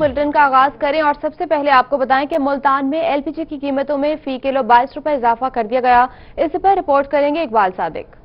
Bulletin का आगाज करें और सबसे पहले आपको बताएं कि मुल्तान में एलपीजी की कीमतों में फी किलो 22 रुपए इजाफा कर दिया गया। इस पर रिपोर्ट करेंगे इकबाल सादिक।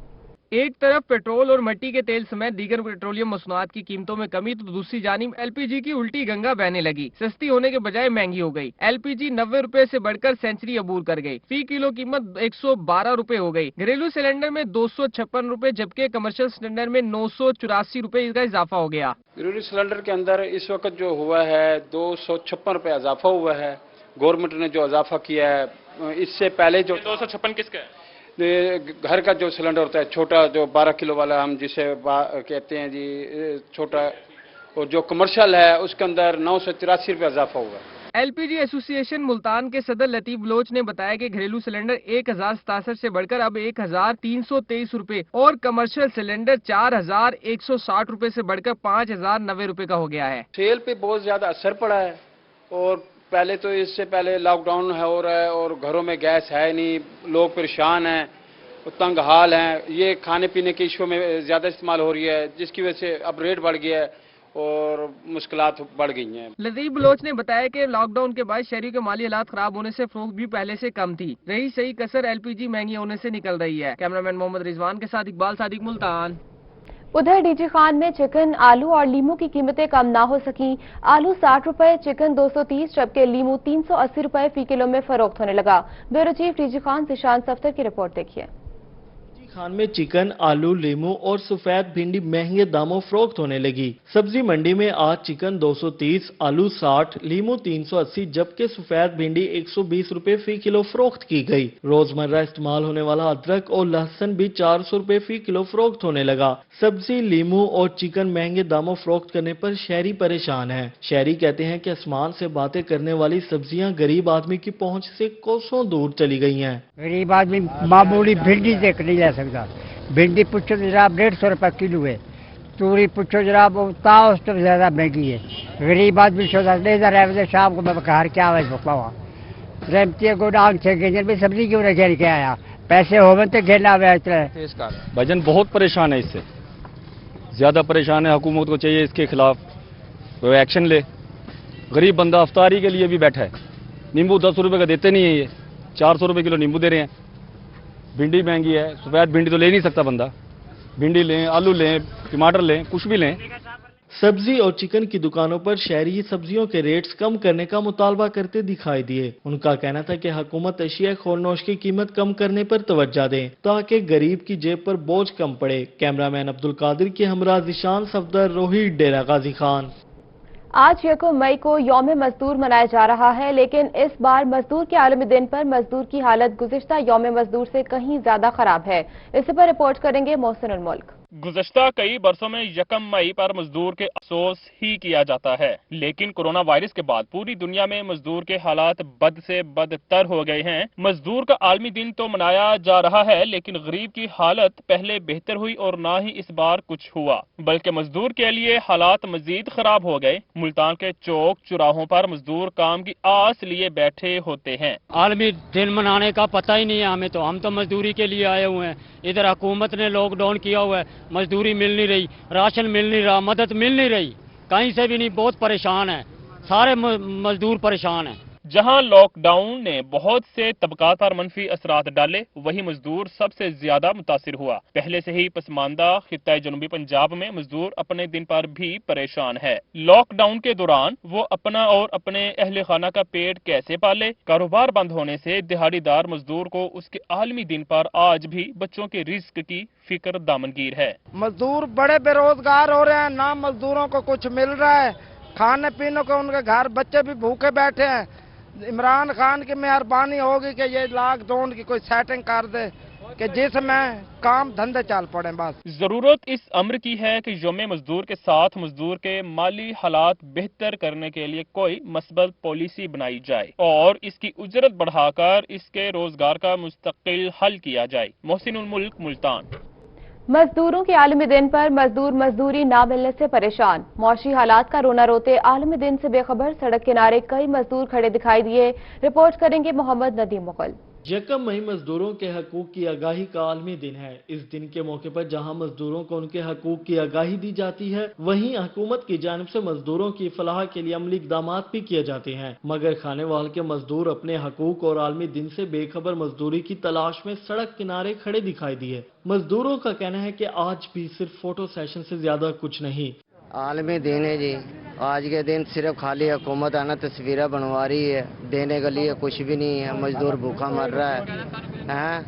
एक तरफ पेट्रोल और मिट्टी के तेल समेत दीगर पेट्रोलियम मसनूआत की कीमतों में कमी तो दूसरी जानिब एलपीजी की उल्टी गंगा बहने लगी। सस्ती होने के बजाय महंगी हो गई। एलपीजी 90 रुपए से बढ़कर सेंचुरी अबूर कर गई। फी किलो कीमत 112 रुपए हो गई। घरेलू सिलेंडर में 256 रुपए जबकि कमर्शियल सिलेंडर में 984 रुपए का इजाफा हो गया। घरेलू सिलेंडर के अंदर इस वक्त जो हुआ है 256 रुपए इजाफा हुआ है। गवर्नमेंट ने जो इजाफा किया है, इससे पहले जो 256 किसका है? घर का जो सिलेंडर होता है छोटा, जो 12 किलो वाला हम जिसे कहते हैं जी छोटा, और जो कमर्शियल है उसके अंदर 983 रुपये इजाफा हुआ। एलपीजी एसोसिएशन मुल्तान के सदर लतीफ बलोच ने बताया कि घरेलू सिलेंडर 1067 से बढ़कर अब 1323 रुपए और कमर्शियल सिलेंडर 4160 रुपए से बढ़कर 5090 रुपए का हो गया है। सेल पे बहुत ज्यादा असर पड़ा है और पहले तो इससे पहले लॉकडाउन हो रहा है और घरों में गैस है नहीं, लोग परेशान हैं, तंग हाल हैं। ये खाने पीने की इशू में ज्यादा इस्तेमाल हो रही है जिसकी वजह से अब रेट बढ़ गया है और मुश्किलात बढ़ गई हैं। लतीफ बलोच ने बताया कि लॉकडाउन के बाद शहरी के माली हालात खराब होने से फरोख्त भी पहले से कम थी। रही सही कसर एलपीजी महंगी होने से निकल रही है। कैमरामैन मोहम्मद रिजवान के साथ इकबाल सादिक, मुल्तान। उधर डीजी खान में चिकन, आलू और लीमू की कीमतें कम ना हो सकी। आलू 60 रुपए, चिकन 230 जबकि लीमू 380 रुपए फी किलो में फरोख्त होने लगा। Bureau chief DG Khan Zeeshan Safdar की रिपोर्ट देखिए। खान में चिकन, आलू, लीमू और सफेद भिंडी महंगे दामों फरोख्त होने लगी। सब्जी मंडी में आज चिकन 230, आलू 60, लीमू 380 जबकि सफेद भिंडी 120 रुपए फी किलो फरोख्त की गई। रोजमर्रा इस्तेमाल होने वाला अदरक और लहसुन भी 400 रुपए फी किलो फरोख्त होने लगा। सब्जी, लीमू और चिकन महंगे दामों फरोख्त करने पर शहरी परेशान है। शहरी कहते हैं कि आसमान से बातें करने वाली सब्जियां गरीब आदमी की पहुंच से कोसों दूर चली गई हैं। गरीब आदमी मामूली भिंडी देख नहीं जा सकता। भिंडी पूछो जनाब 150 रुपए किलो है। तूरी पूछो जनाब उस तो ज्यादा महंगी है। गरीब आदमी सोचता शाम को मैं घर क्या पावा रेमती गोदाम से गेजर में सब्जी क्यों रखे के आया, पैसे हो तो घेरना। भाईजान बहुत परेशान है, इससे ज्यादा परेशान है। हुकूमत को चाहिए इसके खिलाफ कोई एक्शन ले। गरीब बंदा अफ्तारी के लिए भी बैठा है। नींबू 10 रुपए का देते नहीं है, ये 400 रुपए किलो नींबू दे रहे हैं। भिंडी महंगी है, सफेद भिंडी तो ले नहीं सकता बंदा। भिंडी लें, आलू लें, टमाटर लें, कुछ भी लें। सब्जी और चिकन की दुकानों पर शहरी सब्जियों के रेट्स कम करने का मुतालबा करते दिखाई दिए। उनका कहना था कि हुकूमत अशिया खोरनोश की कीमत कम करने पर तवज्जो दें ताकि गरीब की जेब पर बोझ कम पड़े। कैमरामैन अब्दुल कादिर के हमरा जिशान सफदर, रोहित, डेरा गाजी खान। आज 1 मई को यौम मजदूर मनाया जा रहा है, लेकिन इस बार मजदूर के आलमी दिन पर मजदूर की हालत गुज़िश्ता यौम मजदूर से कहीं ज्यादा खराब है। इस पर रिपोर्ट करेंगे मोहसिन उल मुल्क। गुज़श्ता कई बरसों में 1 मई पर मजदूर के अफसोस ही किया जाता है, लेकिन कोरोना वायरस के बाद पूरी दुनिया में मजदूर के हालात बद से बदतर हो गए हैं। मजदूर का आलमी दिन तो मनाया जा रहा है, लेकिन गरीब की हालत पहले बेहतर हुई और ना ही इस बार कुछ हुआ, बल्कि मजदूर के लिए हालात मजीद खराब हो गए। मुल्तान के चौक चौराहों पर मजदूर काम की आस लिए बैठे होते हैं। आलमी दिन मनाने का पता ही नहीं है हमें, तो हम तो मजदूरी के लिए आए हुए हैं। इधर हुकूमत ने लॉकडाउन किया हुआ है, मजदूरी मिल नहीं रही, राशन मिल नहीं रहा, मदद मिल नहीं रही, कहीं से भी नहीं। बहुत परेशान है, सारे मजदूर परेशान हैं। जहां लॉकडाउन ने बहुत से तबकात पर मनफी असरात डाले, वही मजदूर सबसे ज्यादा मुतासिर हुआ। पहले से ही पसमानदा खित्ता जनूबी पंजाब में मजदूर अपने दिन पर भी परेशान है। लॉकडाउन के दौरान वो अपना और अपने अहले खाना का पेट कैसे पाले। कारोबार बंद होने से दिहाड़ीदार मजदूर को उसके आलमी दिन पर आज भी बच्चों के रिस्क की फिक्र दामनगीर है। मजदूर बड़े बेरोजगार हो रहे हैं, ना मजदूरों को कुछ मिल रहा है, खाने पीने को उनके घर बच्चे भी भूखे बैठे हैं। इमरान खान की मेहरबानी होगी कि ये लॉकडाउन की कोई सेटिंग कर दे कि जिसमें काम धंधे चल पड़े। बस जरूरत इस अम्र की है कि यौम मजदूर के साथ मजदूर के माली हालात बेहतर करने के लिए कोई मस्बत पॉलिसी बनाई जाए और इसकी उजरत बढ़ाकर इसके रोजगार का मुस्तकिल हल किया जाए। मोहसिन उल मुल्क, मुल्तान। मजदूरों के आलमी दिन पर मजदूर मजदूरी ना मिलने से परेशान। मौशी हालात का रोना रोते आलमी दिन से बेखबर सड़क किनारे कई मजदूर खड़े दिखाई दिए। रिपोर्ट करेंगे मोहम्मद नदीम मुगल। यकम मई मजदूरों के हकूक की आगाही का आलमी दिन है। इस दिन के मौके पर जहां मजदूरों को उनके हकूक की आगाही दी जाती है, वहीं हुकूमत की जानिब से मजदूरों की फलाह के लिए अमली इक़दाम भी किए जाते हैं। मगर खानेवाल के मजदूर अपने हकूक और आलमी दिन से बेखबर मजदूरी की तलाश में सड़क किनारे खड़े दिखाई दिए। मजदूरों का कहना है कि आज भी सिर्फ फोटो सेशन से ज्यादा कुछ नहीं। आलमी दिन है जी, आज के दिन सिर्फ खाली हुकूमत आना तस्वीरें बनवा रही है, देने के लिए कुछ भी नहीं है। मजदूर भूखा मर रहा है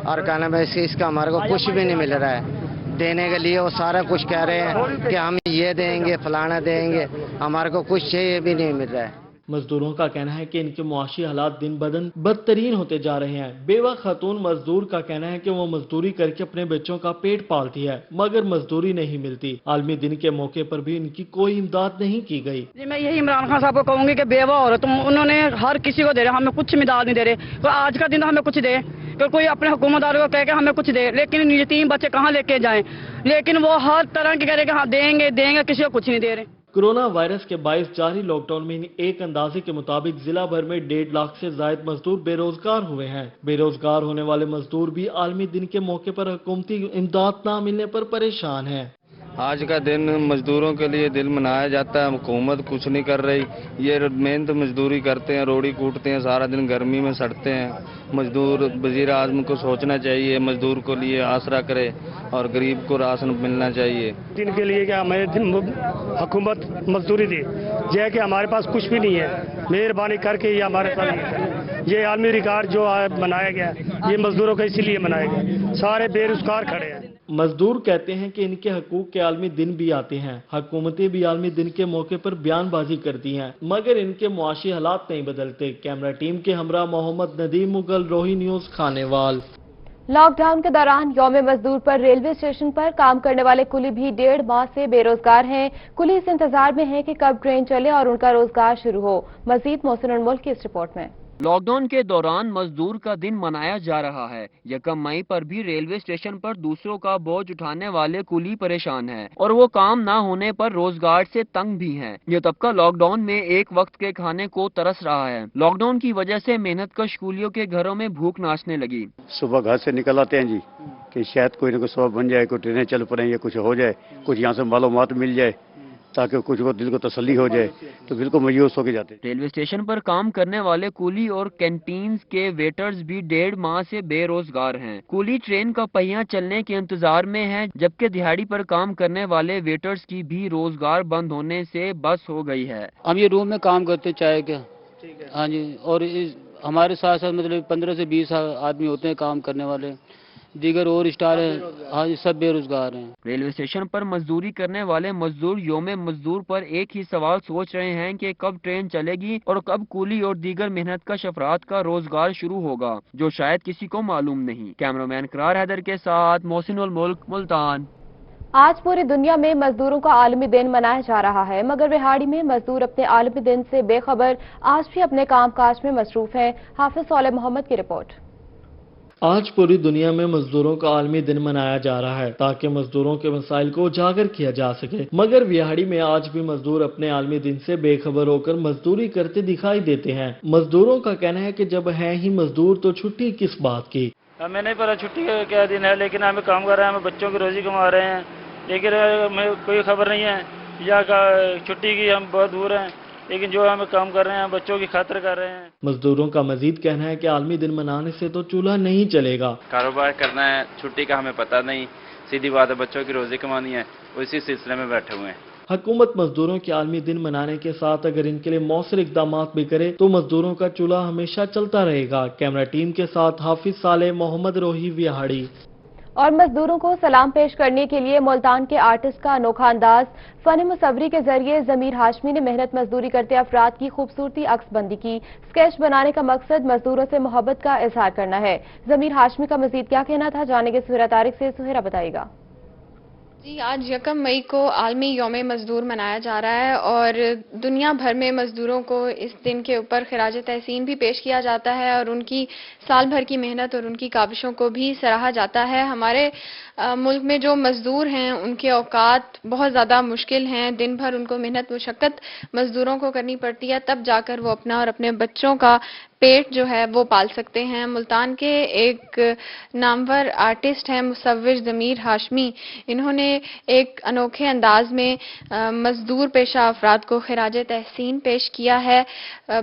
और कहना वैसे इसका हमारे को कुछ भी नहीं मिल रहा है। देने के लिए वो सारा कुछ कह रहे हैं कि हम ये देंगे फलाना देंगे, हमारे को कुछ चाहिए भी नहीं मिल रहा है। मजदूरों का कहना है कि इनके मुआशी हालात दिन ब दिन बदतरीन होते जा रहे हैं। बेवा खातून मजदूर का कहना है कि वो मजदूरी करके अपने बच्चों का पेट पालती है, मगर मजदूरी नहीं मिलती। आलमी दिन के मौके पर भी इनकी कोई इमदाद नहीं की गई। जी मैं यही इमरान खान साहब को कहूंगी कि बेवा हो तुम, उन्होंने हर किसी को दे रहे, हमें कुछ इमदाद नहीं दे रहे। तो आज का दिन हमें कुछ दे, तो कोई अपने हुकूमतदारों को कह के हमें कुछ दे, लेकिन यतीम बच्चे कहाँ लेके जाएं? लेकिन वो हर तरह के कह रहे कि हाँ देंगे देंगे, किसी को कुछ नहीं दे रहे। कोरोना वायरस के बायस जारी लॉकडाउन में एक अंदाजे के मुताबिक जिला भर में 1.5 लाख से ज्यादा मजदूर बेरोजगार हुए हैं। बेरोजगार होने वाले मजदूर भी आलमी दिन के मौके पर हुकूमती इमदाद न मिलने पर परेशान हैं। आज का दिन मजदूरों के लिए दिल मनाया जाता है, हुकूमत कुछ नहीं कर रही। ये मेहनत मजदूरी करते हैं, रोड़ी कूटते हैं, सारा दिन गर्मी में सड़ते हैं। मजदूर वजीर आज़म को सोचना चाहिए, मजदूर को लिए आसरा करे और गरीब को राशन मिलना चाहिए। दिन के लिए क्या हमें हुकूमत मजदूरी दी, ये कि हमारे पास कुछ भी नहीं है, मेहरबानी करके ये हमारे साथ ये आलमी रिकॉर्ड जो बनाया गया ये मजदूरों का इसीलिए बनाया गया, सारे बेरोजगार खड़े हैं। मजदूर कहते हैं कि इनके हकूक के आलमी दिन भी आते हैं, हुकूमतें भी आलमी दिन के मौके पर बयानबाजी करती हैं, मगर इनके मुआशी हालात नहीं बदलते। कैमरा टीम के हमरा मोहम्मद नदीम मुगल, रोही न्यूज, खानेवाल। लॉकडाउन के दौरान यौम मजदूर पर रेलवे स्टेशन पर काम करने वाले कुली भी 1.5 माह से बेरोजगार हैं। कुली इस इंतजार में हैं कि कब ट्रेन चले और उनका रोजगार शुरू हो। मजीद मोहसिन अनमोल की इस रिपोर्ट में। लॉकडाउन के दौरान मजदूर का दिन मनाया जा रहा है। यकम मई पर भी रेलवे स्टेशन पर दूसरों का बोझ उठाने वाले कुली परेशान हैं और वो काम ना होने पर रोजगार से तंग भी हैं। ये तबका लॉकडाउन में एक वक्त के खाने को तरस रहा है। लॉकडाउन की वजह से मेहनतकश कुलियों के घरों में भूख नाचने लगी। सुबह घर से निकल आते हैं जी कि शायद कोई न कोई सबब बन जाए, कोई ट्रेनें चल पड़े या कुछ हो जाए, कुछ यहाँ से मालूमात मिल जाए ताकि कुछ को दिल को तसल्ली हो जाए, तो बिल्कुल मायूस होके जाते। रेलवे स्टेशन पर काम करने वाले कुली और कैंटीन के वेटर्स भी 1.5 माह से बेरोजगार हैं। कुली ट्रेन का पहिया चलने के इंतजार में है, जबकि दिहाड़ी पर काम करने वाले वेटर्स की भी रोजगार बंद होने से बस हो गई है। हम ये रूम में काम करते चाहे क्या, हाँ जी, और हमारे साथ साथ मतलब 15 से 20 आदमी होते हैं काम करने वाले, दीगर और स्टार है, हाँ सब बेरोजगार हैं। रेलवे स्टेशन पर मजदूरी करने वाले मजदूर यौम मजदूर पर एक ही सवाल सोच रहे हैं कि कब ट्रेन चलेगी और कब कुली और दीगर मेहनतकश अफराद का रोजगार शुरू होगा, जो शायद किसी को मालूम नहीं। कैमरामैन करार हैदर के साथ मोहसिन उल मुल्क, मुल्तान। आज पूरी दुनिया में मजदूरों का आलमी दिन मनाया जा रहा है, मगर रिहाड़ी में मजदूर अपने आलमी दिन से बेखबर आज भी अपने कामकाज में मसरूफ हैं। हाफिज सौले मोहम्मद की रिपोर्ट। आज पूरी दुनिया में मजदूरों का आलमी दिन मनाया जा रहा है ताकि मजदूरों के मसाइल को उजागर किया जा सके, मगर विहाड़ी में आज भी मजदूर अपने आलमी दिन से बेखबर होकर मजदूरी करते दिखाई देते हैं। मजदूरों का कहना है कि जब है ही मजदूर तो छुट्टी किस बात की। हमें नहीं पता छुट्टी का क्या दिन है, लेकिन हमें काम कर रहे हैं, हमें बच्चों की रोजी कमा रहे हैं, लेकिन हमें कोई खबर नहीं है या छुट्टी की। हम बहुत दूर हैं, लेकिन जो हमें काम कर रहे हैं बच्चों की खातिर कर रहे हैं। मजदूरों का मजीद कहना है कि आलमी दिन मनाने से तो चूल्हा नहीं चलेगा। कारोबार करना है, छुट्टी का हमें पता नहीं, सीधी बात है, बच्चों की रोजी कमानी है, उसी सिलसिले में बैठे हुए हैं। हुकूमत मजदूरों के आलमी दिन मनाने के साथ अगर इनके लिए मौसर इकदाम भी करे तो मजदूरों का चूल्हा हमेशा चलता रहेगा। कैमरा टीम के साथ हाफिज साले, मोहम्मद रोही, विहाड़ी। और मजदूरों को सलाम पेश करने के लिए मुल्तान के आर्टिस्ट का अनोखा अंदाज, फन मुसव्वरी के जरिए जमीर हाशमी ने मेहनत मजदूरी करते अफराद की खूबसूरती अक्सबंदी की। स्केच बनाने का मकसद मजदूरों से मोहब्बत का इजहार करना है। जमीर हाशमी का मजीद क्या कहना था, जानेंगे सुहेरा तारिक से। सुहेरा बताएगा। जी, आज यकम मई को आलमी यौम मजदूर मनाया जा रहा है और दुनिया भर में मजदूरों को इस दिन के ऊपर खिराज तहसीन भी पेश किया जाता है और उनकी साल भर की मेहनत और उनकी काविशों को भी सराहा जाता है। हमारे मुल्क में जो मजदूर हैं उनके औकात बहुत ज़्यादा मुश्किल हैं, दिन भर उनको मेहनत मुशक्क़त मजदूरों को करनी पड़ती है, तब जाकर वो अपना और अपने बच्चों का پیٹ جو ہے وہ پال سکتے ہیں۔ ملتان کے ایک نامور آرٹسٹ ہیں مصور ضمیر ہاشمی، انہوں نے ایک انوکھے انداز میں مزدور پیشہ افراد کو خراج تحسین پیش کیا ہے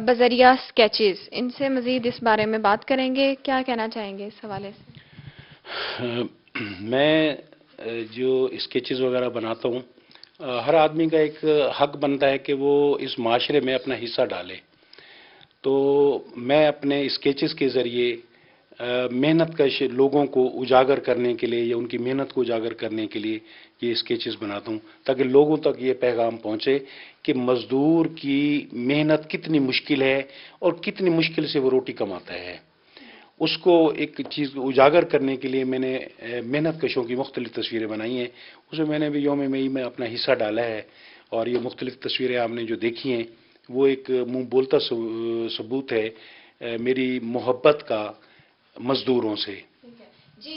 بذریعہ اسکیچز۔ ان سے مزید اس بارے میں بات کریں گے، کیا کہنا چاہیں گے اس حوالے سے؟ میں جو اسکیچز وغیرہ بناتا ہوں، ہر آدمی کا ایک حق بنتا ہے کہ وہ اس معاشرے میں اپنا حصہ ڈالے، تو میں اپنے اسکیچز کے ذریعے محنت کش لوگوں کو اجاگر کرنے کے لیے یا ان کی محنت کو اجاگر کرنے کے لیے یہ اسکیچز بناتا ہوں، تاکہ لوگوں تک یہ پیغام پہنچے کہ مزدور کی محنت کتنی مشکل ہے اور کتنی مشکل سے وہ روٹی کماتا ہے۔ اس کو ایک چیز اجاگر کرنے کے لیے میں نے محنت کشوں کی مختلف تصویریں بنائی ہیں، اس میں میں نے بھی یوم مئی میں اپنا حصہ ڈالا ہے، اور یہ مختلف تصویریں آپ نے جو دیکھی ہیں وہ ایک منہ بولتا ثبوت ہے میری محبت کا مزدوروں سے۔ جی،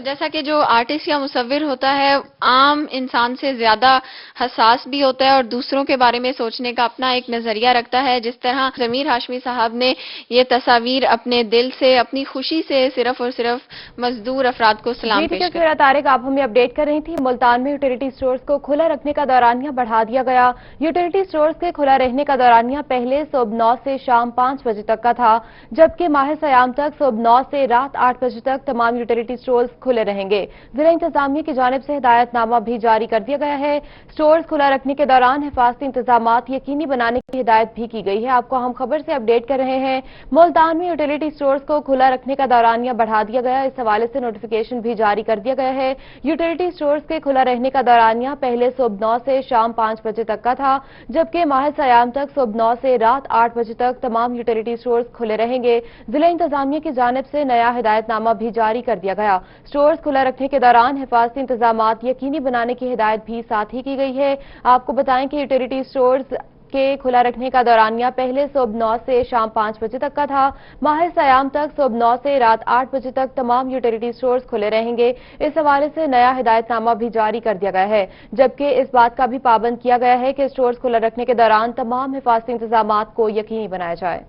جیسا کہ جو آرٹسٹ یا مصور ہوتا ہے عام انسان سے زیادہ حساس بھی ہوتا ہے اور دوسروں کے بارے میں سوچنے کا اپنا ایک نظریہ رکھتا ہے، جس طرح ضمیر ہاشمی صاحب نے یہ تصاویر اپنے دل سے، اپنی خوشی سے صرف اور صرف مزدور افراد کو سلام پیش کیا۔ طارق آپ ہمیں اپڈیٹ کر رہی تھی، ملتان میں یوٹیلیٹی سٹورز کو کھلا رکھنے کا دورانیہ بڑھا دیا گیا۔ یوٹیلیٹی سٹورز کے کھلا رہنے کا دورانیہ پہلے صبح 9 سے شام 5 بجے تک کا تھا، جبکہ ماہ سیام تک صبح 9 سے رات 8 بجے تک تمام یوٹیلیٹی سٹورز کھلے رہیں گے۔ ضلع انتظامیہ کی جانب سے ہدایت نامہ بھی جاری کر دیا گیا ہے۔ سٹورز کھلا رکھنے کے دوران حفاظتی انتظامات یقینی بنانے کی ہدایت بھی کی گئی ہے۔ آپ کو ہم خبر سے اپڈیٹ کر رہے ہیں، ملتان میں یوٹیلیٹی سٹورز کو کھلا رکھنے کا دورانیہ بڑھا دیا گیا، اس حوالے سے نوٹیفیکیشن بھی جاری کر دیا گیا ہے۔ یوٹیلیٹی سٹورز کے کھلا رہنے کا دورانیہ پہلے صبح 9 سے شام 5 بجے تک کا تھا، جبکہ ماہ سیام تک صبح 9 سے رات 8 بجے تک تمام یوٹیلیٹی سٹورز کھلے رہیں گے۔ ضلع انتظامیہ کی جانب سے نیا ہدایت نامہ بھی جاری کر دیا گیا۔ سٹورز کھلا رکھنے کے دوران حفاظتی انتظامات یقینی بنانے کی ہدایت بھی ساتھ ہی کی گئی ہے۔ آپ کو بتائیں کہ یوٹیلیٹی سٹورز کے کھلا رکھنے کا دورانیہ پہلے صبح 9 سے شام 5 بجے تک کا تھا، ماہ سیام تک صبح 9 سے رات 8 بجے تک تمام یوٹیلیٹی سٹورز کھلے رہیں گے۔ اس حوالے سے نیا ہدایت نامہ بھی جاری کر دیا گیا ہے، جبکہ اس بات کا بھی پابند کیا گیا ہے کہ سٹورز کھلا رکھنے کے دوران تمام حفاظتی انتظامات کو یقینی بنایا جائے۔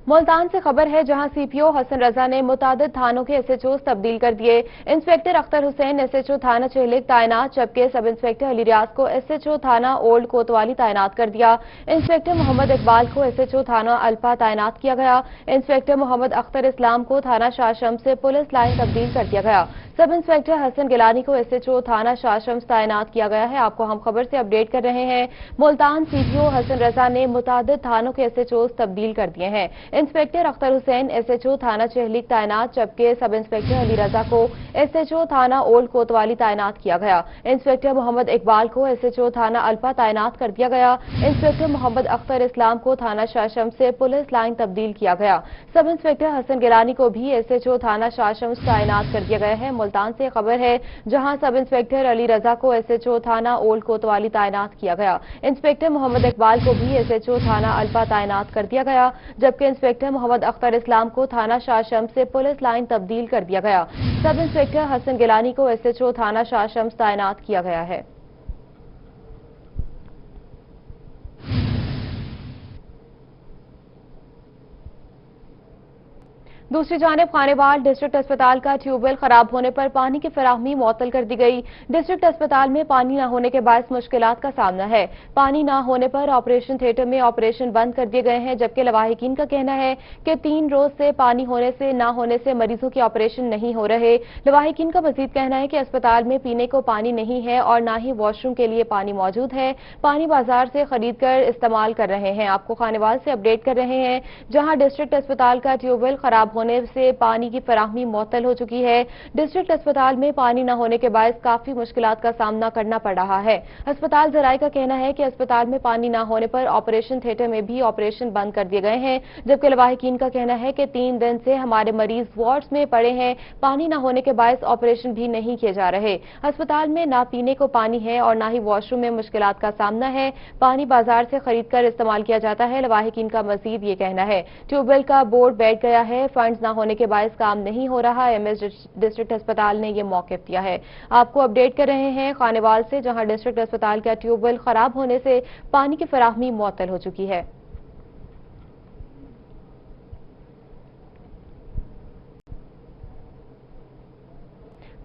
ملتان سے خبر ہے، جہاں سی پی او حسن رضا نے متعدد تھانوں کے ایس ایچ اوز تبدیل کر دیے۔ Inspector Akhtar Hussain S H O تھانہ چہلک تعینات، جبکہ سب انسپیکٹر علی ریاض کو ایس ایچ او تھانہ اولڈ کوتوالی تعینات کر دیا۔ انسپیکٹر محمد اقبال کو ایس ایچ او تھانہ الپا تعینات کیا گیا۔ انسپیکٹر محمد اختر اسلام کو تھانہ شاشم سے پولیس لائن تبدیل کر دیا گیا۔ سب انسپیکٹر حسن گیلانی کو ایس ایچ او تھانہ شاشمس تعینات کیا گیا ہے۔ آپ کو ہم خبر سے اپڈیٹ کر رہے ہیں، ملتان سی پی او حسن رضا نے متعدد تھانوں کے ایس ایچ اوز تبدیل کر دیے ہیں۔ Inspector Akhtar Hussain S H O تھانہ چہلک تعینات، جبکہ سب انسپیکٹر علی رضا کو ایس ایچ او تھانہ اولڈ کوتوالی تعینات کیا گیا۔ انسپیکٹر محمد اقبال کو ایس ایچ او تھانہ الپا تعینات کر دیا گیا۔ انسپیکٹر محمد اختر اسلام کو تھانہ شاشم سے پولیس لائن تبدیل کیا گیا۔ سب انسپیکٹر حسن گیلانی کو بھی ایس ایچ او تھانہ شاشمس تعینات کر دیا گیا ہے۔ ملتان سے خبر ہے، جہاں سب انسپیکٹر علی رضا کو ایس ایچ او تھانہ اولڈ کوتوالی تعینات کیا گیا۔ انسپیکٹر محمد اقبال کو بھی ایس ایچ او تھانہ الپا تعینات کر دیا گیا، جبکہ انسپیکٹر محمد اختر اسلام کو تھانہ شاشم سے پولیس لائن تبدیل کر دیا گیا۔ سب انسپیکٹر حسن گیلانی کو ایس ایچ او تھانہ شاشمس تعینات کیا گیا ہے۔ دوسری جانب خانیوال ڈسٹرکٹ اسپتال کا ٹیوب ویل خراب ہونے پر پانی کی فراہمی معطل کر دی گئی۔ ڈسٹرکٹ اسپتال میں پانی نہ ہونے کے باعث مشکلات کا سامنا ہے۔ پانی نہ ہونے پر آپریشن تھیٹر میں آپریشن بند کر دیے گئے ہیں، جبکہ لواحقین کا کہنا ہے کہ 3 روز سے پانی نہ ہونے سے مریضوں کی آپریشن نہیں ہو رہے۔ لواحقین کا مزید کہنا ہے کہ اسپتال میں پینے کو پانی نہیں ہے اور نہ ہی واش روم کے لیے پانی موجود ہے۔ پانی بازار سے خرید کر استعمال کر رہے ہیں۔ آپ کو خانیوال سے اپڈیٹ کر رہے ہیں، جہاں ڈسٹرکٹ اسپتال کا ٹیوب ویل خراب ہونے سے پانی کی فراہمی معطل ہو چکی ہے۔ ڈسٹرکٹ اسپتال میں پانی نہ ہونے کے باعث کافی مشکلات کا سامنا کرنا پڑ رہا ہے۔ اسپتال ذرائع کا کہنا ہے کہ اسپتال میں پانی نہ ہونے پر آپریشن تھیٹر میں بھی آپریشن بند کر دیے گئے ہیں، جبکہ لواحقین کا کہنا ہے کہ 3 دن سے ہمارے مریض وارڈز میں پڑے ہیں، پانی نہ ہونے کے باعث آپریشن بھی نہیں کیے جا رہے۔ اسپتال میں نہ پینے کو پانی ہے اور نہ ہی واش روم میں مشکلات کا سامنا ہے۔ پانی بازار سے خرید کر استعمال کیا جاتا ہے۔ لواحقین کا مزید یہ کہنا ہے، ٹیوب ویل کا بورڈ بیٹھ گیا ہے، فنڈ फंड्स न होने के बायस काम नहीं हो रहा। एमएस डिस्ट्रिक्ट अस्पताल ने ये मौक़िफ़ दिया है। आपको अपडेट कर रहे हैं खानेवाल से, जहां डिस्ट्रिक्ट अस्पताल का ट्यूबवेल खराब होने से पानी की फराहमी मुअत्तल हो चुकी है।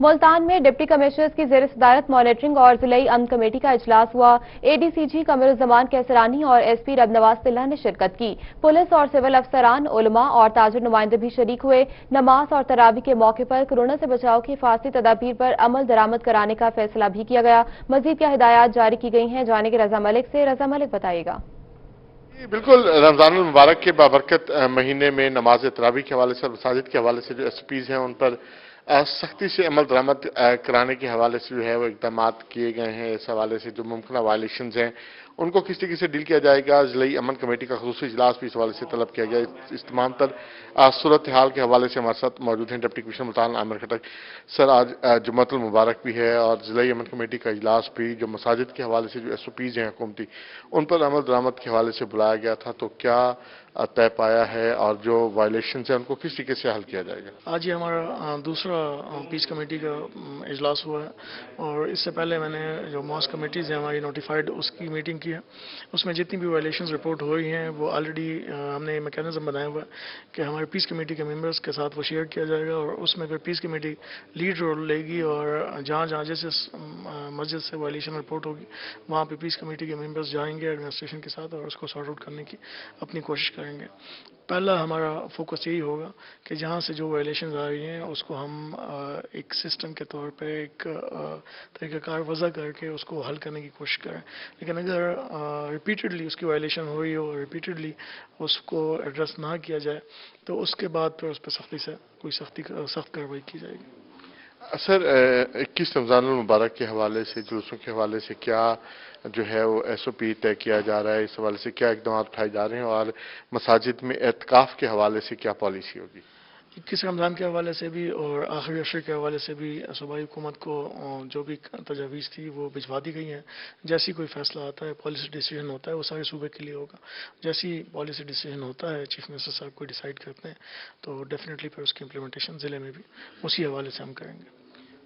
मुल्तान में डिप्टी कमिश्नर्स की ज़ेर सदारत मॉनिटरिंग और जिलाई अमन कमेटी का इजलास हुआ। एडीसीजी कमरुज़्ज़मान कैसरानी और एसपी रबनवाज तिल्ला ने शिरकत की। पुलिस और सिविल अफसरान, उलमा और ताजिर नुमाइंदे भी शरीक हुए। नमाज और तरावी के मौके पर कोरोना से बचाव की हिफाजती तदाबीर पर अमल दरामद कराने का फैसला भी किया गया। मजीद क्या हिदायत जारी की गई हैं, जाने के रजा मलिक से। रजा मलिक बताइएगा। बिल्कुल, रमजानुल मुबारक के बाबरकत महीने में नमाज तरावी के हवाले से, मसाजिद के हवाले से जो एसपीज हैं उन पर सख्ती से अमल दरामद कराने के हवाले से जो है वो इक़दाम किए गए हैं। इस हवाले से जो मुमकिन वायलेशंस हैं उनको किस तरीके से डील किया जाएगा। जिलाई अमन कमेटी का खुसूसी इजलास भी इस हवाले से तलब किया गया। इस तमाम तर सूरत हाल के हवाले से हमारे साथ मौजूद हैं डिप्टी कमिश्नर मुल्तान आमिर खटक। सर, आज जुम्मतुल मुबारक भी है और जिलाई अमन कमेटी का इजलास भी, जो मसाजिद के हवाले से जो SOPs हैं हुकूमती, उन पर अमल दरामद के हवाले से बुलाया गया था, तो क्या तय पाया है और जो वायलेशन है उनको किस तरीके से हल किया जाएगा? आज ये हमारा दूसरा पीस कमेटी का इजलास हुआ है और इससे पहले मैंने जो मॉस्क कमेटीज़ हैं हमारी नोटिफाइड, उसकी मीटिंग की है। उसमें जितनी भी वायलेशंस रिपोर्ट हो रही हैं वो ऑलरेडी हमने मैकेनिज्म बनाया हुआ है कि हमारे पीस कमेटी के मेंबर्स के साथ वो शेयर किया जाएगा और उसमें फिर पीस कमेटी लीड रोल लेगी और जहाँ जहाँ जैसे मस्जिद से वायलेशन रिपोर्ट होगी वहाँ पे पीस कमेटी के मेंबर्स जाएंगे एडमिनिस्ट्रेशन के साथ और उसको सॉर्ट आउट करने की अपनी कोशिश करेंगे। पहला हमारा फोकस यही होगा कि जहाँ से जो वायलेशंस आ रही हैं उसको हम एक सिस्टम के तौर पे एक तरीक़ाकार वज़ा करके उसको हल करने की कोशिश करें। लेकिन अगर रिपीटेडली उसकी वायलेशन हो रही हो और रिपीटेडली उसको एड्रेस ना किया जाए तो उसके बाद फिर उस पर सख्ती से कोई सख्त कार्रवाई की जाएगी। सर, 21 रमज़ानुल मुबारक के हवाले से, जुलूसों के हवाले से क्या जो है वो SOP तय किया जा रहा है? इस हवाले से क्या इक़दाम उठाए जा रहे हैं और मसाजिद में एतकाफ़ के हवाले से क्या पॉलिसी होगी? 21 रमज़ान के हवाले से भी और आखिरी अशरे के हवाले से भी सूबाई हुकूमत को जो भी तजावीज़ थी वो भिजवा दी गई हैं। जैसी कोई फैसला आता है, पॉलिसी डिसीजन होता है, वो सारे सूबे के लिए होगा। जैसी पॉलिसी डिसीजन होता है, चीफ मिनिस्टर साहब को डिसाइड करते हैं तो डेफिनेटली फिर उसकी इम्प्लीमेंटेशन ज़िले में भी उसी हवाले से हम करेंगे।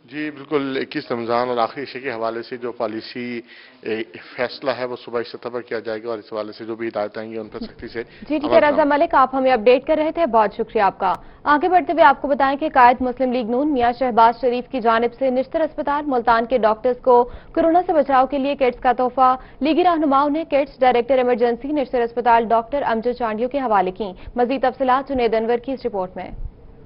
जी बिल्कुल, 21 रमज़ान और आखिरी अशरे के हवाले से जो पॉलिसी फैसला है वो सूबाई सतह पर किया जाएगा और इस हवाले से जो भी हिदायत आएंगी उन पर सख्ती से। जी ठीक है रजा मलिक, आप हमें अपडेट कर रहे थे, बहुत शुक्रिया आपका। आगे बढ़ते हुए आपको बताएं कि कायद मुस्लिम लीग नून मियां शहबाज शरीफ की जानिब से निश्तर अस्पताल मुल्तान के डॉक्टर्स को कोरोना से बचाव के लिए किट्स का तोहफा। लीगी रहनुमाओं ने किट्स डायरेक्टर इमरजेंसी निश्तर अस्पताल डॉक्टर अमजद चांडियों के हवाले की। मजीद तफसीलात जुनैद अनवर की इस रिपोर्ट में।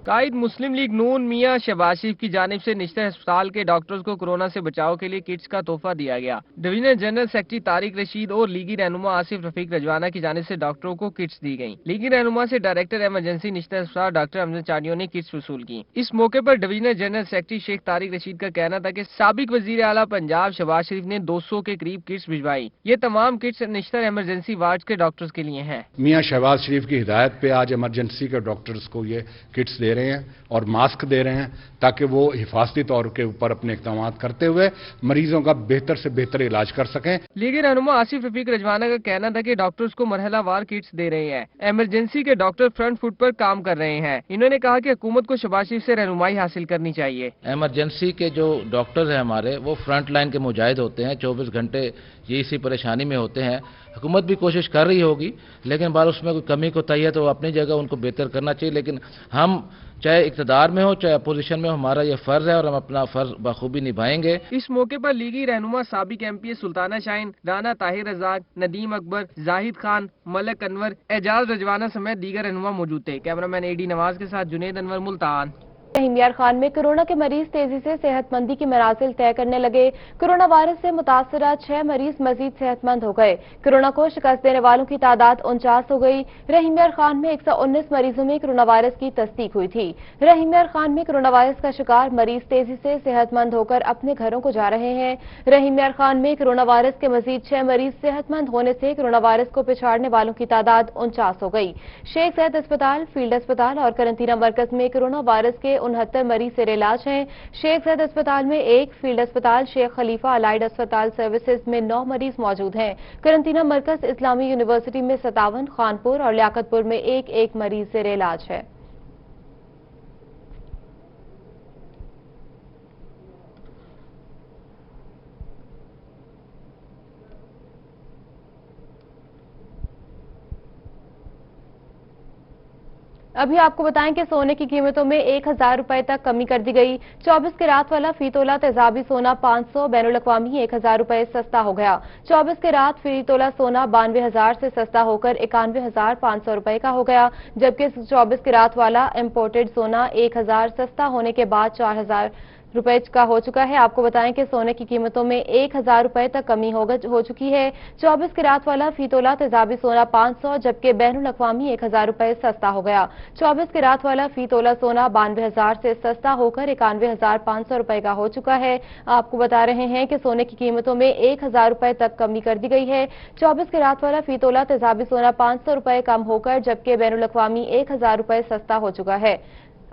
कायद मुस्लिम लीग नून मियां शहबाज शरीफ की जानिब से निश्तर अस्पताल के डॉक्टर्स को कोरोना से बचाव के लिए किट्स का तोहफा दिया गया। Divisional general secretary Tariq Rashid और लीगी रहनुमा आसिफ रफीक रजवाना की जानिब से डॉक्टरों को किट्स दी गयी। लीगी रहनुमा से डायरेक्टर इमरजेंसी निश्तर अस्पताल डॉक्टर अमजद चांडियों ने किट्स वसूल की। इस मौके पर divisional general secretary Sheikh Tariq Rasheed का कहना था कि साबिक वजीर आला पंजाब शहबाज शरीफ ने 200 के करीब किट्स भिजवाई। ये तमाम किट्स निश्तर इमरजेंसी वार्ड के डॉक्टर्स के लिए हैं। मियां शहबाज शरीफ की हिदायत पे आज इमरजेंसी के डॉक्टर्स को ये किट्स दे रहे हैं और मास्क दे रहे हैं ताकि वो हिफाजती तौर के ऊपर अपने इक़दाम करते हुए मरीजों का बेहतर से बेहतर इलाज कर सकें। लीगी रहनुमा आसिफ रफीक रजवाना का कहना था कि डॉक्टर्स को मरहलावार किट्स दे रहे हैं। इमरजेंसी के डॉक्टर फ्रंट फुट पर काम कर रहे हैं। इन्होंने कहा कि हुकूमत को शहबाज शरीफ से रहनुमाई हासिल करनी चाहिए। इमरजेंसी के जो डॉक्टर्स हैं हमारे, वो फ्रंट लाइन के मुजाहिद होते हैं, 24 घंटे ये इसी परेशानी में होते हैं। हुकूमत भी कोशिश कर रही होगी लेकिन बार उसमें कोई कमी कोताही है तो अपनी जगह उनको बेहतर करना चाहिए। लेकिन हम चाहे इक़्तिदार में हो चाहे अपोजिशन में हो, हमारा ये फर्ज है और हम अपना फर्ज बखूबी निभाएंगे। इस मौके पर लीगी रहनुमा साबिक MPA सुल्ताना शाहीन, राना ताहिर रज़ाक, नदीम अकबर, जाहिद खान, मलक अनवर, एजाज रजवाना समेत दीगर रहनुमा मौजूद थे। कैमरामैन AD नवाज के साथ जुनैद अनवर, मुल्तान। रहीमियार खान में कोरोना के मरीज तेजी से सेहतमंदी की मरासिल तय करने लगे। कोरोना वायरस से मुतासरा 6 मरीज मजीद सेहतमंद हो गए। कोरोना को शिकस्त देने वालों की तादाद 49 हो गई। रहीमियार खान में 119 मरीजों में कोरोना वायरस की तस्दीक हुई थी। रहीमियार खान में कोरोना वायरस का शिकार मरीज तेजी से सेहतमंद होकर अपने घरों को जा रहे हैं। रहीमियार खान में कोरोना वायरस के मजीद 6 मरीज सेहतमंद होने से कोरोना वायरस को पिछाड़ने वालों की तादाद 49 हो गई। शेख ज़ैद अस्पताल, फील्ड अस्पताल और करंटीना मरकज में कोरोना वायरस के 69 मरीज जेर इलाज हैं। शेख ज़ैद अस्पताल में 1, फील्ड अस्पताल शेख खलीफा अलाइड अस्पताल सर्विसेज में 9 मरीज मौजूद हैं। करंटीना मरकज इस्लामी यूनिवर्सिटी में 57, खानपुर और लियाकतपुर में 1-1 मरीज जेर इलाज है। अभी आपको बताएं कि सोने की कीमतों में 1000 रुपए तक कमी कर दी गई। 24 कैरात वाला फी तोला तेजाबी सोना 500, बैनुल-अक़वामी 1000 रुपए सस्ता हो गया। 24 कैरात फी तोला सोना 92,000 से सस्ता होकर 91,500 रुपए का हो गया, जबकि 24 कैरात वाला इम्पोर्टेड सोना 1000 सस्ता होने के बाद 4000 रुपए का हो चुका है। आपको बताएं कि सोने की कीमतों में 1000 रुपए तक कमी हो चुकी है। 24 कैरात वाला फी तोला तेजाबी सोना 500, जबकि बैनुल-अक़वामी 1000 रुपए सस्ता हो गया। 24 कैरात वाला फी तोला सोना 92,000 से सस्ता होकर 91,500 रुपए का हो चुका है। आपको बता रहे हैं कि सोने की कीमतों में 1000 रुपए तक कमी कर दी गई है। 24 कैरात वाला फी तोला तेजाबी सोना 500 रुपए कम होकर जबकि बैनुल-अक़वामी 1000 रुपए सस्ता हो चुका है।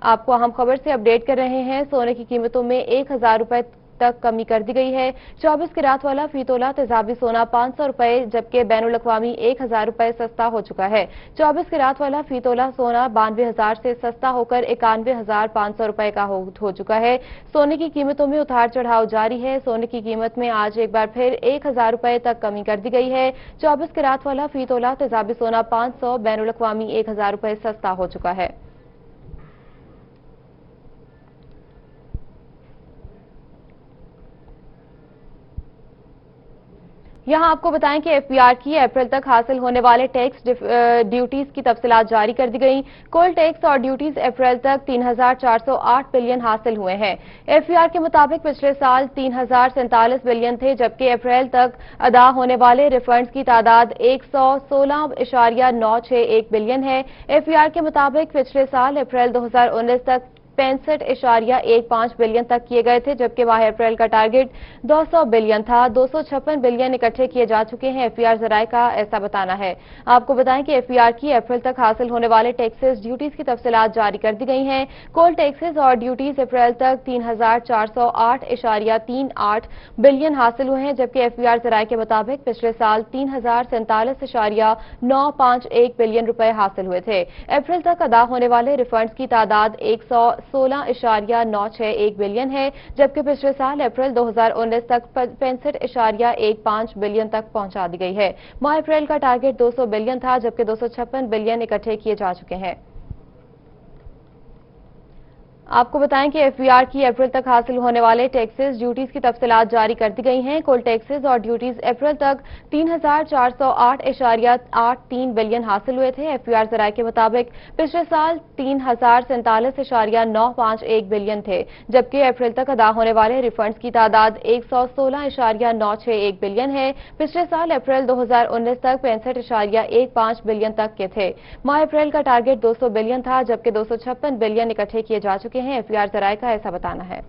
आपको अहम खबर से अपडेट कर रहे हैं। सोने की कीमतों में 1000 रुपए तक कमी कर दी गई है। 24 कैरात वाला फी तोला तेजाबी सोना 500 रुपए, जबकि बैनुल-अक़वामी 1000 रुपए सस्ता हो चुका है। 24 कैरात वाला फी तोला सोना 92,000 से सस्ता होकर 91,500 रुपए का हो चुका है। सोने की कीमतों में उतार चढ़ाव जारी है। सोने की कीमत में आज एक बार फिर 1000 रुपए तक कमी कर दी गई है। 24 कैरात वाला फी तोला तेजाबी सोना 500, बैनुल-अक़वामी 1000 रुपए सस्ता हो चुका है। यहां आपको बताएं कि एफबीआर की अप्रैल तक हासिल होने वाले टैक्स ड्यूटीज की तफसीलात जारी कर दी गई। कुल टैक्स और ड्यूटीज अप्रैल तक 3,408 बिलियन हासिल हुए हैं। एफबीआर के मुताबिक पिछले साल 3,047 बिलियन थे, जबकि अप्रैल तक अदा होने वाले रिफंड्स की तादाद 116.961 बिलियन है। एफबीआर के मुताबिक पिछले साल अप्रैल 2019 तक 65.15 बिलियन तक किए गए थे, जबकि माह अप्रैल का टारगेट 200 बिलियन था। 256 बिलियन इकट्ठे किए जा चुके हैं, एफबीआर ज़राए का ऐसा बताना है। आपको बताएं कि एफबीआर की अप्रैल तक हासिल होने वाले टैक्सेस ड्यूटीज की तफसीलात जारी कर दी गई हैं। कुल टैक्सेस और ड्यूटीज अप्रैल तक 3,408.38 बिलियन हासिल हुए हैं, जबकि एफबीआर ज़राए के मुताबिक पिछले साल 3,047.951 बिलियन रुपए हासिल हुए थे। अप्रैल तक अदा होने वाले रिफंड्स की तादाद 116.961 बिलियन है, जबकि पिछले साल अप्रैल 2019 तक 65.15 बिलियन तक पहुंचा दी गई है। माह अप्रैल का टारगेट 200 बिलियन था, जबकि 256 बिलियन इकट्ठे किए जा चुके हैं। आपको बताएं कि एफबीआर की अप्रैल तक हासिल होने वाले टैक्सेस ड्यूटीज की तफसीलात जारी कर दी गई हैं। कुल टैक्सेस और ड्यूटीज अप्रैल तक 3,408.83 बिलियन हासिल हुए थे। एफबीआर ज़राए के मुताबिक पिछले साल 3,047.951 बिलियन थे, जबकि अप्रैल तक अदा होने वाले रिफंड्स की तादाद 116.961 बिलियन है। पिछले साल अप्रैल 2019 तक 65.15 बिलियन तक के थे। माह अप्रैल का टारगेट 200 बिलियन था, जबकि 256 बिलियन इकट्ठे किए जा चुके हैं, एफबीआर ज़राए का ऐसा बताना है।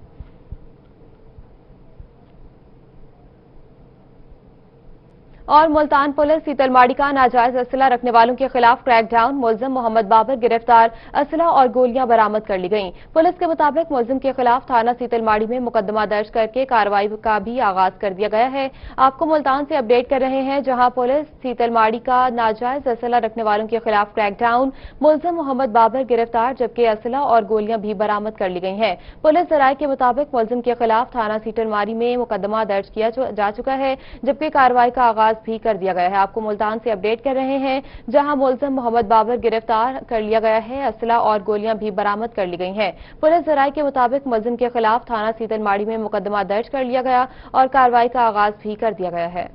और मुल्तान पुलिस सीतलमाड़ी का नाजायज असला रखने वालों के खिलाफ क्रैकडाउन, मुलजिम मोहम्मद बाबर गिरफ्तार, असला और गोलियां बरामद कर ली गईं। पुलिस के मुताबिक मुलजिम के खिलाफ थाना सीतलमाड़ी में मुकदमा दर्ज करके कार्रवाई का भी आगाज कर दिया गया है। आपको मुल्तान से अपडेट कर रहे हैं, जहां पुलिस सीतलमाड़ी का नाजायज असला रखने वालों के खिलाफ क्रैकडाउन, मुलजिम मोहम्मद बाबर गिरफ्तार, जबकि असला और गोलियां भी बरामद कर ली गई हैं। पुलिस ज़राए के मुताबिक मुलजिम के खिलाफ थाना सीतलमाड़ी में मुकदमा दर्ज किया जा चुका है, जबकि कार्रवाई का आगाज भी कर दिया गया है। आपको मुल्तान से अपडेट कर रहे हैं, जहां मुलजिम मोहम्मद बाबर गिरफ्तार कर लिया गया है, असला और गोलियां भी बरामद कर ली गई हैं। पुलिस ज़राए के मुताबिक मुलजिम के खिलाफ थाना सीतलमाड़ी में मुकदमा दर्ज कर लिया गया और कार्रवाई का आगाज भी कर दिया गया है।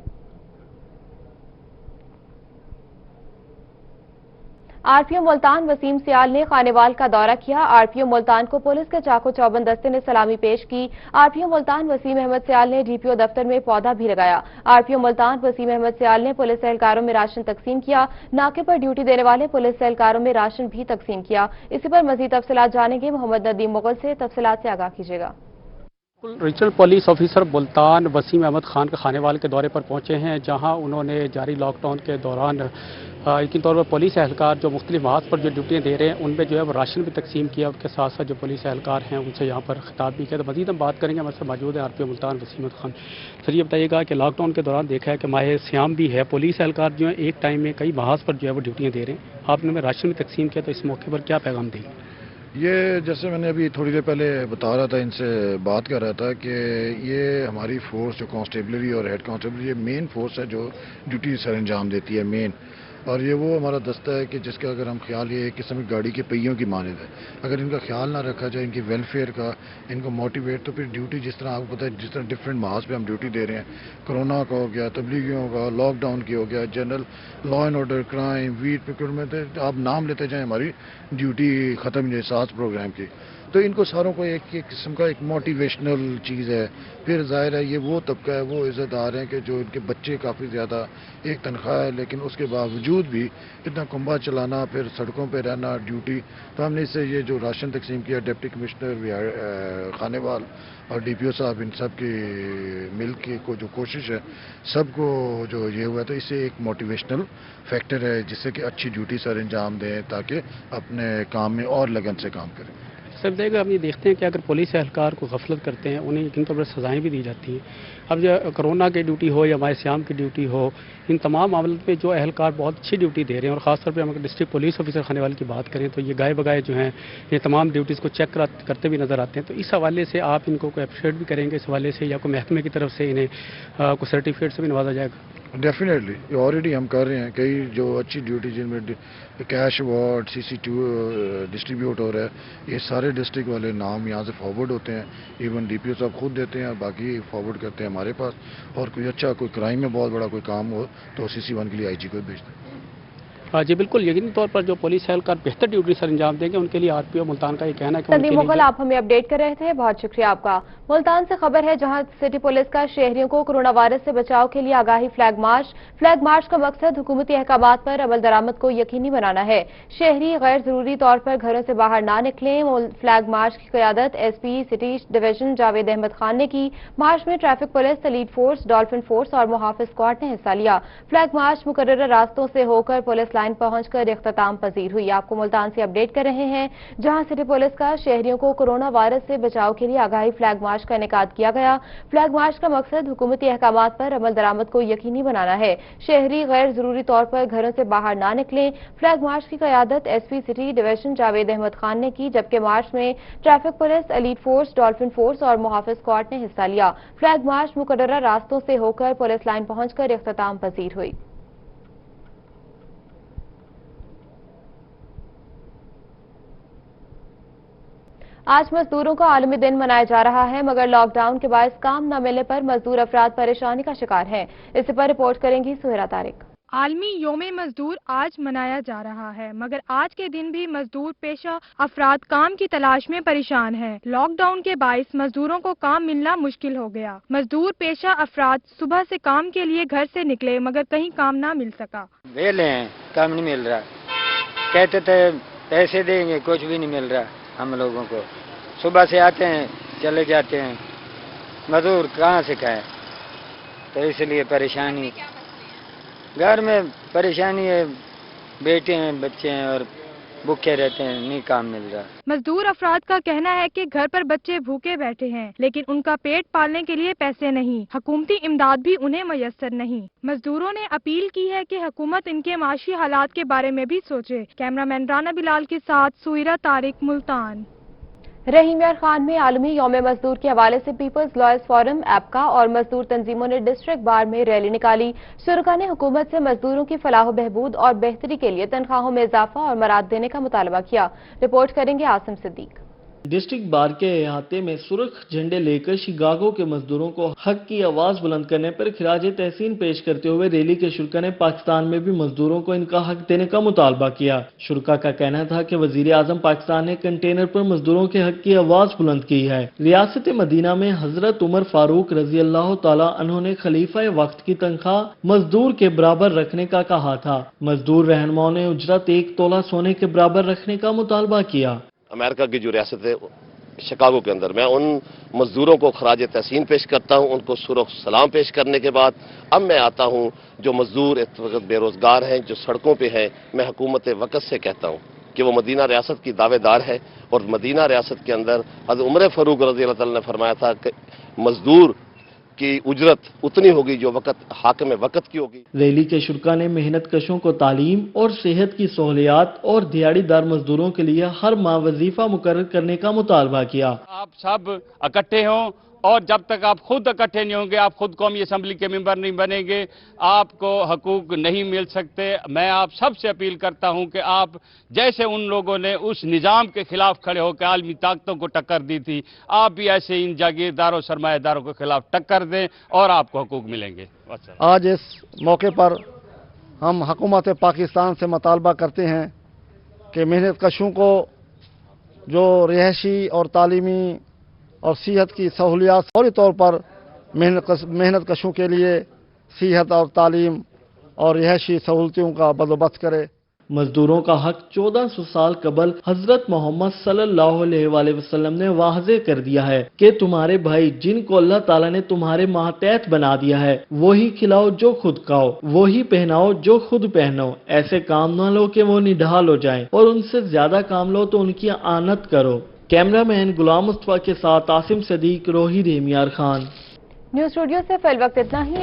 आरपीओ मुल्तान वसीम सियाल ने खानेवाल का दौरा किया। आरपीओ मुल्तान को पुलिस के चाको चौबंद दस्ते ने सलामी पेश की। आरपीओ मुल्तान वसीम अहमद सियाल ने डीपीओ दफ्तर में पौधा भी लगाया। आरपीओ मुल्तान वसीम अहमद सियाल ने पुलिस एहलकारों में राशन तकसीम किया। नाके पर ड्यूटी देने वाले पुलिस एहलकारों में राशन भी तकसीम किया। इसी पर मजीद तफसीलात जानेंगे। मोहम्मद नदीम मुगल से तफसीलात से आगाह कीजिएगा। Regional police officer Multan Waseem Ahmed Khan के खानेवाल के दौरे पर पहुंचे हैं, जहां उन्होंने जारी लॉकडाउन के दौरान यकीन तौर पर पुलिस एहलकार जो मुख्तलिफ वहां पर जो ड्यूटियाँ दे रहे हैं उनमें जो है वो राशन भी तकसीम किया। उसके साथ साथ जो पुलिस एहलकार हैं उनसे यहाँ पर खिताब भी किया। तो मजीद हम बात करेंगे, हमारे साथ मौजूद है आरपीओ मुल्तान वसीम अहमद खान। सर ये बताइएगा कि लॉकडाउन के दौरान देखा है कि माह सियाम भी है, पुलिस एहलकार जो है एक टाइम में कई महाज पर जो है वो ड्यूटियाँ दे रहे हैं, आपने में राशन भी तकसीम किया, तो इस मौके पर क्या पैगाम देंगे? ये जैसे मैंने अभी थोड़ी देर पहले बता रहा था, इनसे बात कर रहा था कि ये हमारी फोर्स जो कांस्टेबलरी और हेड कांस्टेबलरी ये मेन फोर्स है जो ड्यूटी सर अंजाम देती है मेन। اور یہ وہ ہمارا دستہ ہے کہ جس کا اگر ہم خیال یہ ایک قسم کی گاڑی کے پہیوں کی مانند ہے، اگر ان کا خیال نہ رکھا جائے، ان کی ویلفیئر کا، ان کو موٹیویٹ، تو پھر ڈیوٹی جس طرح آپ کو پتہ ہے جس طرح ڈفرینٹ محاذ پہ ہم ڈیوٹی دے رہے ہیں، کرونا کا ہو گیا، تبلیغیوں کا، لاک ڈاؤن کی ہو گیا، general law and order, crime, wheat procurement, آپ نام لیتے جائیں ہماری ڈیوٹی ختم نہیں ساز پروگرام کی، تو ان کو ساروں کو ایک قسم کا ایک موٹیویشنل چیز ہے۔ پھر ظاہر ہے یہ وہ طبقہ ہے، وہ عزت دار ہیں کہ جو ان کے بچے کافی زیادہ ایک تنخواہ ہے، لیکن اس کے باوجود بھی اتنا کنبہ چلانا، پھر سڑکوں پہ رہنا، ڈیوٹی، تو ہم نے اس سے یہ جو راشن تقسیم کیا، ڈپٹی کمشنر خانے وال اور ڈی پی او صاحب ان سب کی مل کے کو جو کوشش ہے، سب کو جو یہ ہوا، تو اس سے ایک موٹیویشنل فیکٹر ہے جس سے کہ اچھی ڈیوٹی سر انجام دیں تاکہ اپنے کام میں اور لگن سے کام کریں۔ سب دیکھ ہم یہ دیکھتے ہیں کہ اگر پولیس اہلکار کو غفلت کرتے ہیں انہیں یقین طور پر سزائیں بھی دی جاتی ہیں۔ اب جو کرونا کی ڈیوٹی ہو یا ماہ سیام کی ڈیوٹی ہو، ان تمام معاملات میں جو اہلکار بہت اچھی ڈیوٹی دے رہے ہیں، اور خاص طور پہ ہم اگر ڈسٹرکٹ پولیس آفیسر خانے والے کی بات کریں تو یہ گائے بگائے جو ہیں یہ تمام ڈیوٹیز کو چیک کرتے بھی نظر آتے ہیں، تو اس حوالے سے آپ ان کو کوئی اپریشیٹ بھی کریں گے اس حوالے سے، یا کوئی محکمے کی طرف سے انہیں کوئی سرٹیفکیٹ سے بھی نوازا جائے گا؟ ڈیفینیٹلی یہ آلریڈی ہم کر رہے ہیں، کئی جو اچھی ڈیوٹی جن میں کیش ایوارڈ CC2 ڈسٹریبیوٹ ہو رہا ہے، یہ سارے ڈسٹرکٹ والے نام یہاں سے فارورڈ ہوتے ہیں، ایون ڈی پی او صاحب خود دیتے ہیں اور باقی فارورڈ کرتے ہیں ہمارے پاس، اور کوئی اچھا کوئی کرائم میں بہت بڑا کوئی کام ہو تو CC1 کے لیے IG کو بھیجتے ہیں۔ جی بالکل، یقینی طور پر جو پولیس اہلکار بہتر ڈیوٹی سر انجام دیں گے ان کے لیے RPO ملتان کا یہ کہنا ہے کہ سندیپ مغل آپ ہمیں اپڈیٹ کر رہے تھے، بہت شکریہ آپ کا۔ ملتان سے خبر ہے جہاں سٹی پولیس کا شہریوں کو کورونا وائرس سے بچاؤ کے لیے آگاہی فلیگ مارچ کا مقصد حکومتی احکامات پر عمل درآمد کو یقینی بنانا ہے۔ شہری غیر ضروری طور پر گھروں سے باہر نہ نکلیں۔ فلیگ مارچ کی قیادت SP city division Javed Ahmed Khan نے کی۔ مارچ میں traffic police, lead force, dolphin force اور محافظ اسکواڈ نے حصہ لیا۔ فلیگ مارچ مقررہ راستوں سے ہو کر پولیس لائن پہنچ کر اختتام پذیر ہوئی۔ آپ کو ملتان سے اپڈیٹ کر رہے ہیں جہاں سٹی پولیس کا شہریوں کو کورونا وائرس سے بچاؤ کے لیے آگاہی فلیگ مارچ کا انعقاد کیا گیا۔ فلیگ مارچ کا مقصد حکومتی احکامات پر عمل درآمد کو یقینی بنانا ہے۔ شہری غیر ضروری طور پر گھروں سے باہر نہ نکلیں۔ فلیگ مارچ کی قیادت SP city division Javed Ahmed Khan نے کی، جبکہ مارچ میں traffic police, lead force, dolphin force اور محافظ اسکواڈ نے حصہ لیا۔ فلیگ مارچ مقررہ راستوں سے ہو کر پولیس لائن پہنچ کر اختتام پذیر ہوئی۔ آج مزدوروں کا عالمی دن منایا جا رہا ہے، مگر لاک ڈاؤن کے باعث کام نہ ملنے پر مزدور افراد پریشانی کا شکار ہیں۔ اس پر رپورٹ کریں گی سہیرا طارق۔ عالمی یوم مزدور آج منایا جا رہا ہے، مگر آج کے دن بھی مزدور پیشہ افراد کام کی تلاش میں پریشان ہیں۔ لاک ڈاؤن کے باعث مزدوروں کو کام ملنا مشکل ہو گیا۔ مزدور پیشہ افراد صبح سے کام کے لیے گھر سے نکلے مگر کہیں کام نہ مل سکا۔ ویلے ہیں، کام نہیں مل رہا، کہتے تھے پیسے دیں گے، کچھ بھی نہیں مل رہا ہم لوگوں کو۔ صبح سے آتے ہیں چلے جاتے ہیں، مزدور کہاں سے کھائے، تو اس لیے پریشانی گھر میں پریشانی ہے، بیٹے ہیں بچے ہیں اور بھوکے رہتے ہیں، نہیں کام مل رہا۔ مزدور افراد کا کہنا ہے کہ گھر پر بچے بھوکے بیٹھے ہیں لیکن ان کا پیٹ پالنے کے لیے پیسے نہیں، حکومتی امداد بھی انہیں میسر نہیں۔ مزدوروں نے اپیل کی ہے کہ حکومت ان کے معاشی حالات کے بارے میں بھی سوچے۔ کیمرہ مین رانا بلال کے ساتھ سہیرا طارق، ملتان۔ رحیم یار خان میں عالمی یوم مزدور کے حوالے سے پیپلز لائرز فورم، ایپکا اور مزدور تنظیموں نے ڈسٹرکٹ بار میں ریلی نکالی۔ شرکاء نے حکومت سے مزدوروں کی فلاح و بہبود اور بہتری کے لیے تنخواہوں میں اضافہ اور مراد دینے کا مطالبہ کیا۔ رپورٹ کریں گے عاصم صدیق۔ ڈسٹرکٹ بار کے احاطے میں سرخ جھنڈے لے کر شکاگو کے مزدوروں کو حق کی آواز بلند کرنے پر خراج تحسین پیش کرتے ہوئے ریلی کے شرکاء نے پاکستان میں بھی مزدوروں کو ان کا حق دینے کا مطالبہ کیا۔ شرکاء کا کہنا تھا کہ وزیر اعظم پاکستان نے کنٹینر پر مزدوروں کے حق کی آواز بلند کی ہے۔ ریاست مدینہ میں حضرت عمر فاروق رضی اللہ تعالیٰ عنہ نے خلیفہ وقت کی تنخواہ مزدور کے برابر رکھنے کا کہا تھا۔ مزدور رہنماؤں نے اجرت 1 تولہ سونے کے برابر رکھنے کا مطالبہ کیا۔ امریکہ کی جو ریاست ہے شکاگو کے اندر، میں ان مزدوروں کو خراج تحسین پیش کرتا ہوں، ان کو سرخ سلام پیش کرنے کے بعد اب میں آتا ہوں جو مزدور اس وقت بے روزگار ہیں، جو سڑکوں پہ ہیں، میں حکومت وقت سے کہتا ہوں کہ وہ مدینہ ریاست کی دعوے دار ہے، اور مدینہ ریاست کے اندر حضرت عمر فاروق رضی اللہ تعالیٰ نے فرمایا تھا کہ مزدور کی اجرت اتنی ہوگی جو حاکم وقت کی ہوگی۔ ریلی کے شرکاء نے محنت کشوں کو تعلیم اور صحت کی سہولیات اور دیہڑی دار مزدوروں کے لیے ہر ماہ وظیفہ مقرر کرنے کا مطالبہ کیا۔ آپ سب اکٹھے ہوں और जब तक आप खुद इकट्ठे नहीं होंगे, आप खुद कौमी असम्बली के मेंबर नहीं बनेंगे, आपको हकूक नहीं मिल सकते। मैं आप सबसे अपील करता हूं कि आप जैसे उन लोगों ने उस निज़ाम के खिलाफ खड़े होकर आलमी ताकतों को टक्कर दी थी, आप भी ऐसे इन जागीरदारों सरमाएदारों के खिलाफ टक्कर दें और आपको हकूक मिलेंगे। आज इस मौके पर हम हुकूमत पाकिस्तान से मुतालबा करते हैं कि मेहनत कशों को जो रिहायशी और तालीमी और सेहत की सहूलियात फौरी तौर पर मेहनत कशों के लिए सेहत और तालीम और रिहायशी सहूलतों का बंदोबस्त करे। मजदूरों का हक 1400 साल कबल हजरत मोहम्मद सल्लल्लाहु अलैहि वसल्लम ने वाज़े कर दिया है कि तुम्हारे भाई जिनको अल्लाह ताला ने तुम्हारे मातहत बना दिया है, वही खिलाओ जो खुद खाओ, वही पहनाओ जो खुद पहनो। ऐसे काम न लो कि वो निढाल हो जाएं, और उनसे ज्यादा काम लो तो उनकी आनत करो। कैमरामैन गुलाम मुस्तफा के साथ आसिम सदीक, रोही रेमियार खान। न्यूज स्टूडियो से फिल वक्त इतना ही।